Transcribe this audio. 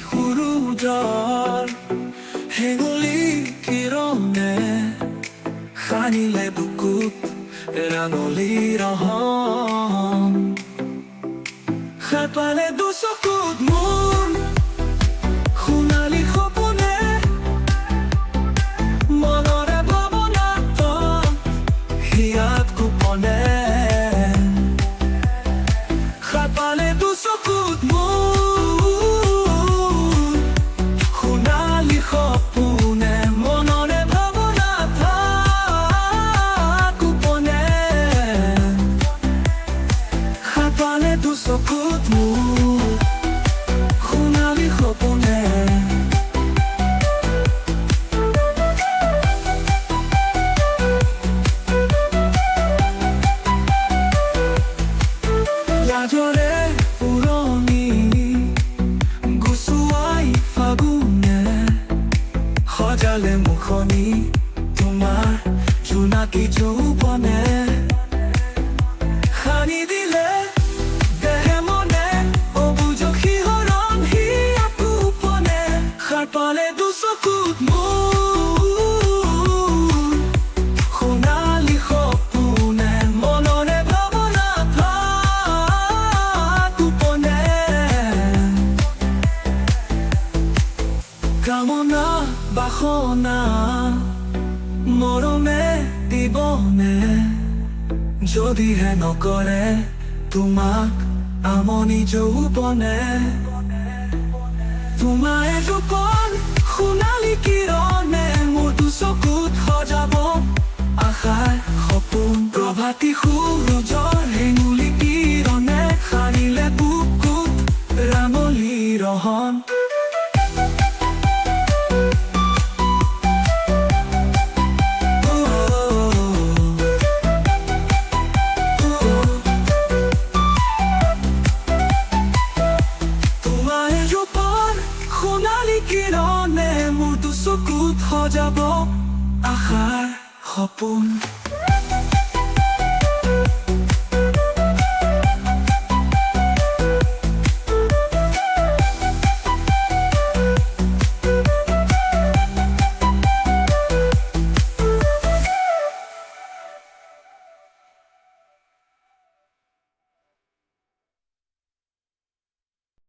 সূৰুজৰ হেঙুলি কিৰণে সানিলে বুকুত ৰাঙলী ৰহণ। সাৰ পালে দুচকুত মোৰ সোণালী সপোনে, মনৰে ভাৱনাত হিয়াত গোপনে। সাৰ পালে দুচকুত মোৰ সোণালী সপোনে, মনৰে ভাৱনাত গোপনে। সাৰ পালে দুচকুত মোৰ সোণালী সপোনে। লাজৰে পুৰণি গুচুৱাই ফাগুনে সজালে মুখনি তোমাৰ জোনাকী যৌৱনে। সানি দিলে দেহে মনে অবুজক শিহৰণ হিয়াত গোপনে। সাৰ পালে দুচকুত মোৰ সোণালী সপোনে, মনৰে ভাৱনাত গোপনে। কামনা বাসনা মৰমে দিবনে, যদিহে নকৰে তোমাক আমনি যৌৱনে। তোমাৰ ৰূপৰ সোণালী কিৰণে মোৰ দুচকুত সজাব আশাৰ সপোন। প্ৰভাতী সূৰুজৰ হেঙুলি কিৰণে সানিলে বুকুত ৰাঙলী ৰহণ। সোণালী কিৰণে মোৰ দুচকুত সজাব আশাৰ সপোন।